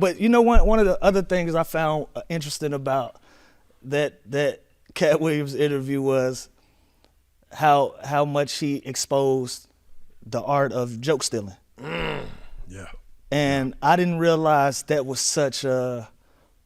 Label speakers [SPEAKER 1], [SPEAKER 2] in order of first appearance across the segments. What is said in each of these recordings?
[SPEAKER 1] But you know, one of the other things I found interesting about that Cat Williams interview was how much he exposed the art of joke stealing.
[SPEAKER 2] Yeah.
[SPEAKER 1] And I didn't realize that was such a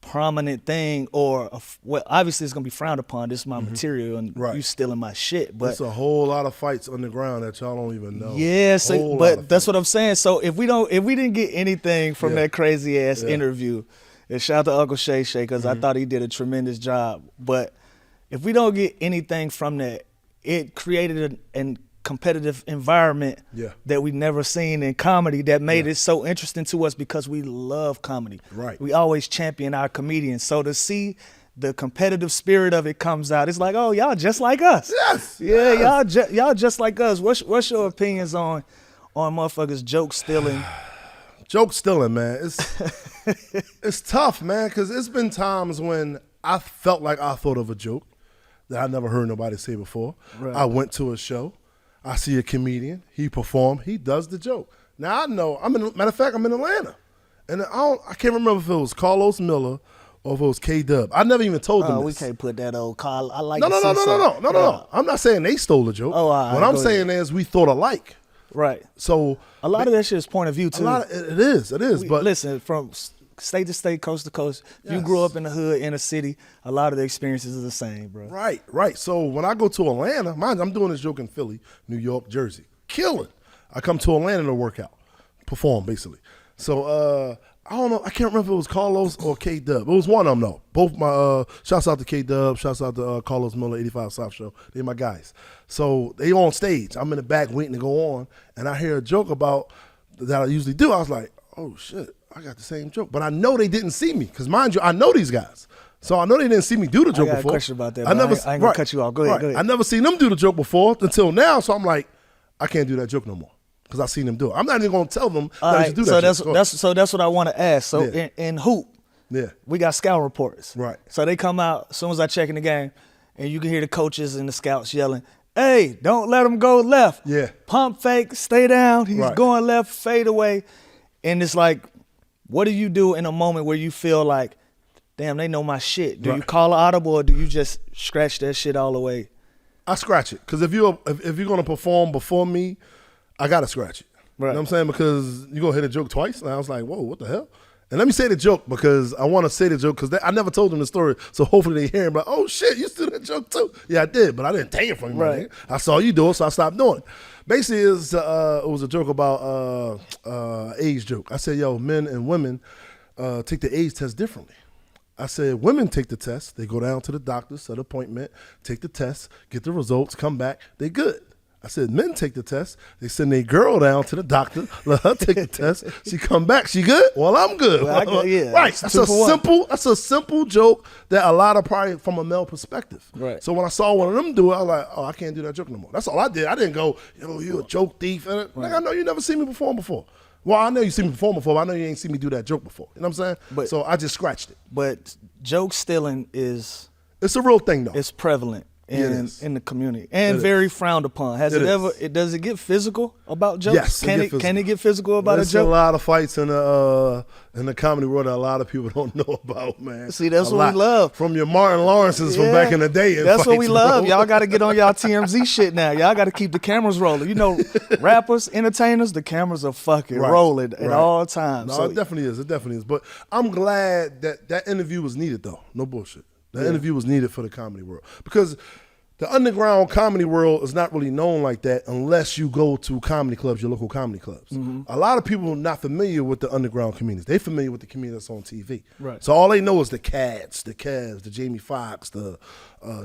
[SPEAKER 1] prominent thing, or well, obviously it's gonna be frowned upon. This is my material, and you stealing my shit. But
[SPEAKER 2] it's a whole lot of fights underground that y'all don't even know.
[SPEAKER 1] Yeah, so but that's what I'm saying. So if we didn't get anything from that crazy ass interview, and shout out to Uncle Shay Shay, because I thought he did a tremendous job. But if we don't get anything from that, it created a competitive environment that we never seen in comedy that made it so interesting to us, because we love comedy.
[SPEAKER 2] Right.
[SPEAKER 1] We always champion our comedians. So to see the competitive spirit of it comes out, it's like, oh, y'all just like us.
[SPEAKER 2] Yes.
[SPEAKER 1] Yeah, y'all just like us. What's your opinions on motherfuckers joke stealing?
[SPEAKER 2] Joke stealing, man. It's tough, man, because it's been times when I felt like I thought of a joke that I never heard nobody say before. Right. I went to a show. I see a comedian. He performed. He does the joke. Now I know. Matter of fact, I'm in Atlanta, and I can't remember if it was Carlos Miller or if it was K-Dub. I never even told them.
[SPEAKER 1] We
[SPEAKER 2] this.
[SPEAKER 1] Can't put that old Carl. I like.
[SPEAKER 2] No. I'm not saying they stole the joke. What I'm saying is we thought alike.
[SPEAKER 1] Right.
[SPEAKER 2] So
[SPEAKER 1] a lot of that shit is point of view too.
[SPEAKER 2] It is. But
[SPEAKER 1] listen, from state to state, coast to coast. If you grew up in the hood, in a city, a lot of the experiences are the same, bro.
[SPEAKER 2] Right. So when I go to Atlanta, I'm doing this joke in Philly, New York, Jersey. Killing. I come to Atlanta to work out, perform, basically. So I don't know. I can't remember if it was Carlos or K-Dub. It was one of them, though. Both my, shouts out to K-Dub, shouts out to Carlos Miller, 85 South Show. They're my guys. So they on stage. I'm in the back waiting to go on, and I hear a joke about that I usually do. I was like, oh, shit. I got the same joke. But I know they didn't see me, because mind you, I know these guys. So I know they didn't see me do the joke before.
[SPEAKER 1] I got a question about that.
[SPEAKER 2] I ain't
[SPEAKER 1] gonna cut you off. Go ahead.
[SPEAKER 2] I never seen them do the joke before until now. So I'm like, I can't do that joke no more, because I seen them do it. I'm not even gonna tell them that I should do that joke.
[SPEAKER 1] So that's what I want to ask. So in Hoop, we got scout reporters.
[SPEAKER 2] Right.
[SPEAKER 1] So they come out as soon as I check in the game, and you can hear the coaches and the scouts yelling, "Hey, don't let him go left.
[SPEAKER 2] Yeah.
[SPEAKER 1] Pump fake, stay down. He's going left, fade away." And it's like, what do you do in a moment where you feel like, damn, they know my shit? Do you call an audible, or do you just scratch that shit all the way?
[SPEAKER 2] I scratch it, because if you're gonna perform before me, I gotta scratch it. Right. You know what I'm saying? Because you're gonna hit a joke twice. And I was like, whoa, what the hell? And let me say the joke, because I want to say the joke, because I never told them the story. So hopefully they hear it, but oh shit, you still that joke too? Yeah, I did, but I didn't take it from you. Right. I saw you do it, so I stopped doing it. Basically, it was a joke about AIDS joke. I said, yo, men and women take the AIDS test differently. I said, women take the test. They go down to the doctor, set an appointment, take the test, get the results, come back, they good. I said, men take the test. They send their girl down to the doctor, let her take the test. She come back, she good? Well, I'm good.
[SPEAKER 1] Well,
[SPEAKER 2] right. That's a simple joke that a lot of probably from a male perspective.
[SPEAKER 1] Right.
[SPEAKER 2] So when I saw one of them do it, I was like, oh, I can't do that joke no more. That's all I did. I didn't go, yo, you a joke thief. Like, I know you never seen me perform before. Well, I know you seen me perform before, but I know you ain't seen me do that joke before. You know what I'm saying? So I just scratched it.
[SPEAKER 1] But joke stealing it's
[SPEAKER 2] a real thing, though.
[SPEAKER 1] It's prevalent in the community and very frowned upon. Does it get physical about jokes?
[SPEAKER 2] Yes,
[SPEAKER 1] can it get physical about a joke?
[SPEAKER 2] There's a lot of fights in the comedy world that a lot of people don't know about, man.
[SPEAKER 1] See, that's what we love.
[SPEAKER 2] From your Martin Lawrences from back in the day.
[SPEAKER 1] That's what we love. Y'all got to get on y'all TMZ shit now. Y'all got to keep the cameras rolling. You know, rappers, entertainers, the cameras are fucking rolling at all times.
[SPEAKER 2] No, it definitely is. But I'm glad that interview was needed, though. No bullshit. The interview was needed for the comedy world, because the underground comedy world is not really known like that unless you go to comedy clubs, your local comedy clubs. Mm-hmm. A lot of people are not familiar with the underground comedians. They're familiar with the comedians on TV.
[SPEAKER 1] Right.
[SPEAKER 2] So all they know is the Cavs, the Jamie Foxx, the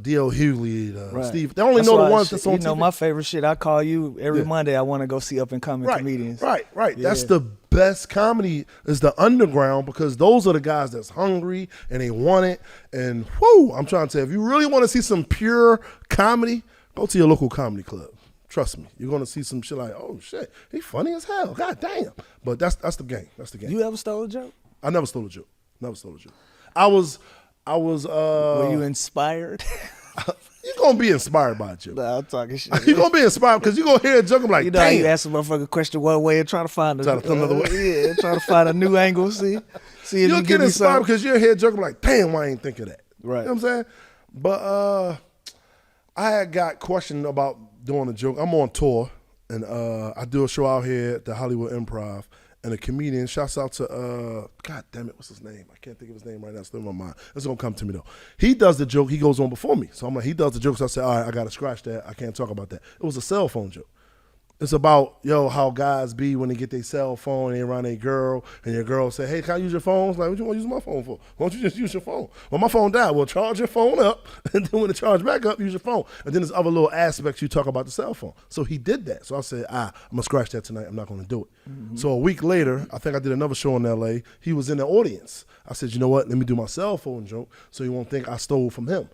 [SPEAKER 2] D.L. Hughley, Steve. They only know the ones that's on TV.
[SPEAKER 1] You know, my favorite shit, I call you every Monday. I want to go see up-and-coming comedians.
[SPEAKER 2] Right. Yeah. That's the best comedy is the underground, because those are the guys that's hungry and they want it. And I'm trying to tell you, if you really want to see some pure comedy, go to your local comedy club. Trust me, you're gonna see some shit like, oh shit, he funny as hell. God damn. But that's the game. That's the game.
[SPEAKER 1] You ever stole a joke?
[SPEAKER 2] I never stole a joke. I was
[SPEAKER 1] Were you inspired?
[SPEAKER 2] You gonna be inspired by a joke.
[SPEAKER 1] Nah, I'm talking shit.
[SPEAKER 2] You gonna be inspired because you gonna hear a joke. I'm like,
[SPEAKER 1] You know how you
[SPEAKER 2] damn.
[SPEAKER 1] ask a motherfucker question one way and try to find
[SPEAKER 2] another way.
[SPEAKER 1] Yeah, try to find a new angle. See if
[SPEAKER 2] You'll
[SPEAKER 1] you
[SPEAKER 2] get
[SPEAKER 1] give me
[SPEAKER 2] inspired
[SPEAKER 1] something.
[SPEAKER 2] because you'll hear a joke. I'm like, damn, why I ain't think of that?
[SPEAKER 1] Right.
[SPEAKER 2] You know what I'm saying? But I had got questioned about doing a joke. I'm on tour, and I do a show out here at the Hollywood Improv. And a comedian, shouts out to, God damn it, what's his name? I can't think of his name right now. It's still in my mind. It's going to come to me, though. He does the joke. He goes on before me. So I'm like, he does the joke. So I said, all right, I got to scratch that. I can't talk about that. It was a cell phone joke. It's about, how guys be when they get their cell phone and they around their girl, and your girl say, hey, can I use your phone? It's like, what you want to use my phone for? Why don't you just use your phone? Well, my phone died. Well, charge your phone up, and then when it charge back up, use your phone. And then there's other little aspects you talk about the cell phone. So he did that. So I said, I'm going to scratch that tonight. I'm not going to do it. Mm-hmm. So a week later, I think I did another show in L.A. He was in the audience. I said, you know what? Let me do my cell phone joke so you won't think I stole from him.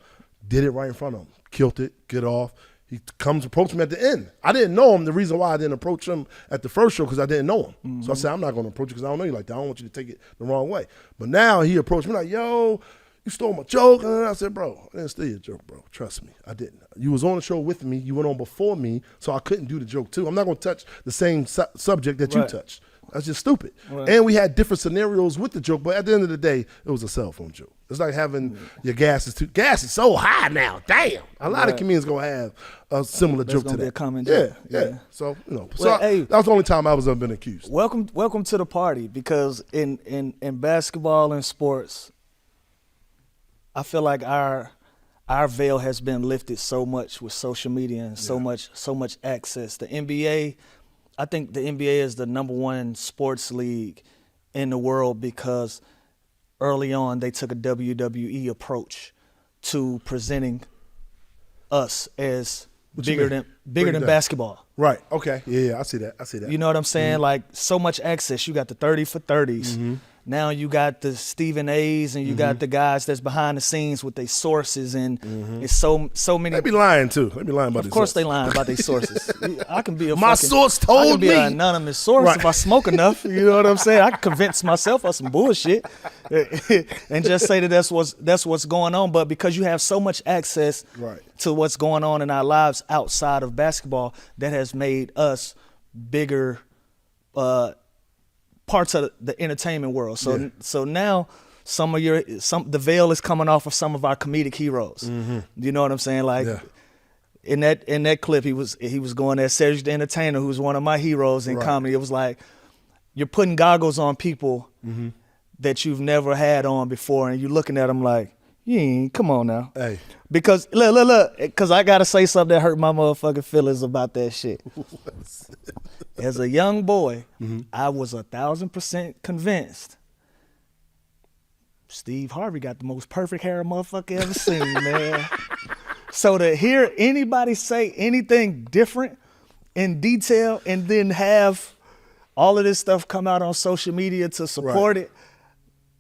[SPEAKER 2] Did it right in front of him. Killed it. Get off. He comes approach me at the end. I didn't know him. The reason why I didn't approach him at the first show because I didn't know him. Mm-hmm. So I said, I'm not going to approach you because I don't know you like that. I don't want you to take it the wrong way. But now he approached me like, yo, you stole my joke. And I said, bro, I didn't steal your joke, bro. Trust me. I didn't. You was on the show with me. You went on before me, so I couldn't do the joke too. I'm not going to touch the same subject that you touched. That's just stupid. Right. And we had different scenarios with the joke, but at the end of the day, it was a cell phone joke. It's like having your gas is so high now. Damn. A lot of comedians going to have a similar joke to that.
[SPEAKER 1] Be a common joke.
[SPEAKER 2] Yeah. So,
[SPEAKER 1] hey,
[SPEAKER 2] that was the only time I was ever been accused.
[SPEAKER 1] Welcome to the party, because in basketball and sports, I feel like our veil has been lifted so much with social media and so much access. The NBA, I think the NBA is the number one sports league in the world because early on they took a WWE approach to presenting us as bigger than basketball.
[SPEAKER 2] Right. Okay. Yeah, I see that.
[SPEAKER 1] You know what I'm saying? Mm-hmm. Like, so much access. You got the 30 for 30s. Mm-hmm. Now you got the Stephen A's and you got the guys that's behind the scenes with their sources, and it's so many.
[SPEAKER 2] They be lying too. They be lying about.
[SPEAKER 1] Of course, they lying about their sources. I can be
[SPEAKER 2] source told me.
[SPEAKER 1] I can be an anonymous source if I smoke enough. You know what I'm saying? I can convince myself of some bullshit and just say that that's what's going on. But because you have so much access to what's going on in our lives outside of basketball, that has made us bigger. Parts of the entertainment world. So now the veil is coming off of some of our comedic heroes. Mm-hmm. You know what I'm saying? Like in that clip, he was going at Cedric the Entertainer, who's one of my heroes in comedy. It was like, you're putting goggles on people that you've never had on before, and you're looking at them like, come on now.
[SPEAKER 2] Hey.
[SPEAKER 1] Because look, because I gotta say something that hurt my motherfucking feelings about that shit. As a young boy, I was 1,000% convinced Steve Harvey got the most perfect hair a motherfucker ever seen, man. So to hear anybody say anything different in detail and then have all of this stuff come out on social media to support it,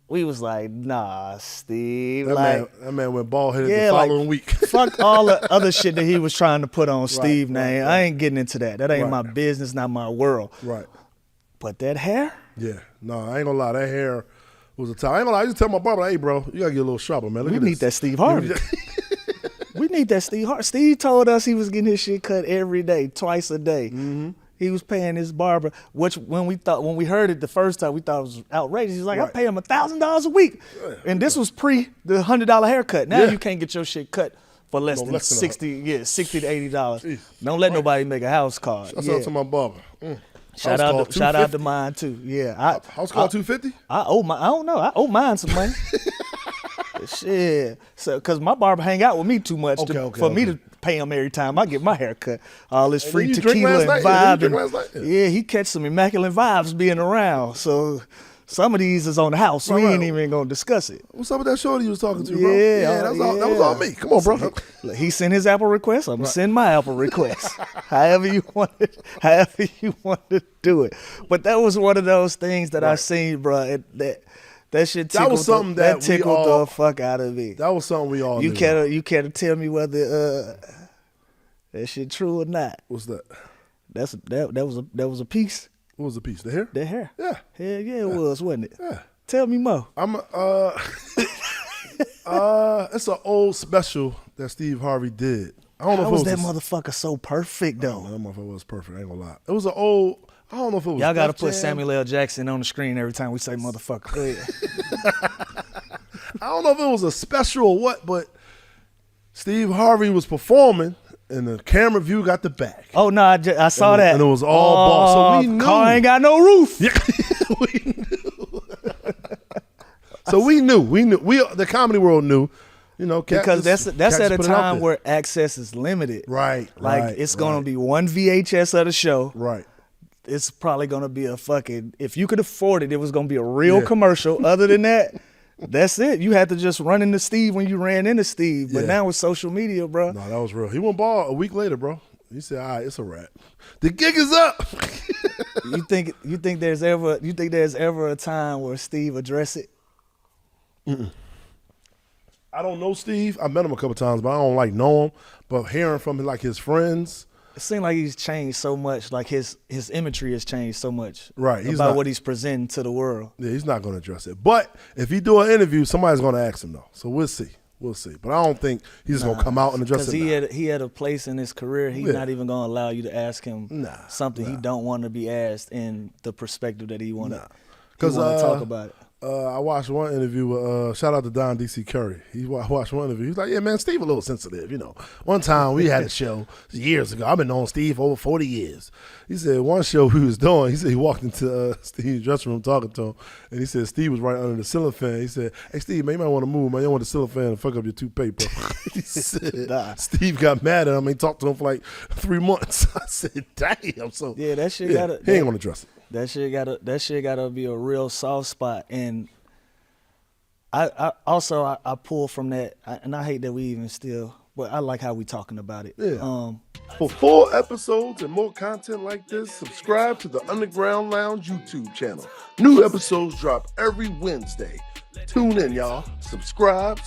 [SPEAKER 1] we was like, nah, Steve.
[SPEAKER 2] That man went bald-headed the following week.
[SPEAKER 1] Fuck all the other shit that he was trying to put on Steve name. I ain't getting into that. That ain't my business, not my world.
[SPEAKER 2] Right.
[SPEAKER 1] But that hair?
[SPEAKER 2] Yeah. No, I ain't gonna lie. That hair was a time. I ain't gonna lie. I used to tell my barber, hey, bro, you gotta get a little sharper, man.
[SPEAKER 1] We need that Steve Harvey. We need that Steve Harvey. Steve told us he was getting his shit cut every day, twice a day. Mm-hmm. He was paying his barber, which when we heard it the first time, we thought it was outrageous. He's like, I pay him $1,000 a week. And this was pre the $100 haircut. Now you can't get your shit cut for less than $60 to $80. Jeez. Don't let nobody make a house call.
[SPEAKER 2] Shout out to my barber.
[SPEAKER 1] Shout out to mine too. Yeah.
[SPEAKER 2] House call $250?
[SPEAKER 1] I don't know. I owe mine some money. Shit. So, cause my barber hang out with me too much for me to pay him every time I get my hair cut. All this free tequila and vibe. Yeah, he catch some immaculate vibes being around. So some of these is on the house. We ain't even gonna discuss it.
[SPEAKER 2] What's up with that shorty you was talking to, bro? That was all me. Come on, bro.
[SPEAKER 1] He sent his Apple request. I'm gonna send my Apple request. However you want to do it. But that was one of those things that I seen, bro. That shit tickled,
[SPEAKER 2] that was something that
[SPEAKER 1] tickled the fuck out of me.
[SPEAKER 2] That was something we all
[SPEAKER 1] knew. You care to tell me whether that shit true or not?
[SPEAKER 2] What's that?
[SPEAKER 1] That was a piece.
[SPEAKER 2] What was the piece? The hair?
[SPEAKER 1] The hair.
[SPEAKER 2] Yeah.
[SPEAKER 1] Hell yeah, it was, wasn't it?
[SPEAKER 2] Yeah.
[SPEAKER 1] Tell me more.
[SPEAKER 2] It's an old special that Steve Harvey did. I don't know
[SPEAKER 1] How
[SPEAKER 2] if
[SPEAKER 1] was
[SPEAKER 2] it
[SPEAKER 1] that
[SPEAKER 2] was
[SPEAKER 1] motherfucker so perfect though?
[SPEAKER 2] that motherfucker was perfect. I ain't gonna lie. It was an old. I don't know if it was.
[SPEAKER 1] Y'all got to
[SPEAKER 2] Def
[SPEAKER 1] put
[SPEAKER 2] Jam.
[SPEAKER 1] Samuel L. Jackson on the screen every time we say motherfucker. Go ahead.
[SPEAKER 2] I don't know if it was a special or what, but Steve Harvey was performing, and the camera view got the back.
[SPEAKER 1] Oh no, I saw that.
[SPEAKER 2] And it was all ball. So we knew.
[SPEAKER 1] Car ain't got no roof.
[SPEAKER 2] Yeah, we knew. So we knew. We the comedy world knew. You know,
[SPEAKER 1] Because that's at a time
[SPEAKER 2] where
[SPEAKER 1] where access is limited.
[SPEAKER 2] right,
[SPEAKER 1] Like
[SPEAKER 2] right,
[SPEAKER 1] it's gonna
[SPEAKER 2] right.
[SPEAKER 1] be one VHS of the show.
[SPEAKER 2] right.
[SPEAKER 1] It's probably gonna be a fucking. If you could afford it, it was gonna be a real
[SPEAKER 2] Yeah.
[SPEAKER 1] commercial. Other than that, that's it. You had to just run into Steve when you ran into Steve. But
[SPEAKER 2] Yeah.
[SPEAKER 1] now with social media, bro.
[SPEAKER 2] No, that was real. He went ball a week later, bro. He said, "All right, it's a wrap. The gig is up."
[SPEAKER 1] You think there's ever a time where Steve address it?
[SPEAKER 2] I don't know Steve. I met him a couple times, but I don't know him. But hearing from like his friends,
[SPEAKER 1] It seems like he's changed so much. Like his imagery has changed so much.
[SPEAKER 2] Right, he's
[SPEAKER 1] About
[SPEAKER 2] not-
[SPEAKER 1] what he's presenting to the world.
[SPEAKER 2] yeah, he's not going to address it. But if he do an interview, somebody's going to ask him though. So we'll see. We'll see. But I don't think he's going to come out and address
[SPEAKER 1] Because
[SPEAKER 2] it.
[SPEAKER 1] he had a place in his career. He's
[SPEAKER 2] Yeah.
[SPEAKER 1] not even gonna allow you to ask him something he
[SPEAKER 2] nah.
[SPEAKER 1] don't want to be asked in the perspective that he want to.
[SPEAKER 2] Nah.
[SPEAKER 1] Because
[SPEAKER 2] 'Cause,
[SPEAKER 1] talk about it.
[SPEAKER 2] I watched one interview with shout out to Don DC Curry. I watched one interview. He's like, "Yeah, man, Steve a little sensitive, you know." One time we had a show years ago. I've been knowing Steve for over 40 years. He said one show we was doing. He said he walked into Steve's dressing room talking to him, and he said Steve was right under the ceiling fan. He said, "Hey, Steve, man, you might want to move, man. You don't want the ceiling fan to fuck up your toupee, bro." He said,
[SPEAKER 1] Nah.
[SPEAKER 2] Steve got mad at him. He talked to him for like 3 months. I said, "Damn." So
[SPEAKER 1] Yeah, that shit
[SPEAKER 2] yeah,
[SPEAKER 1] gotta.
[SPEAKER 2] he ain't gonna address it.
[SPEAKER 1] That shit gotta be a real soft spot. And I also pull from that, and I hate that we even still, but I like how we talking about it.
[SPEAKER 2] Yeah. For full episodes and more content like this, subscribe to the Underground Lounge YouTube channel. New episodes drop every Wednesday. Tune in, y'all. Subscribe.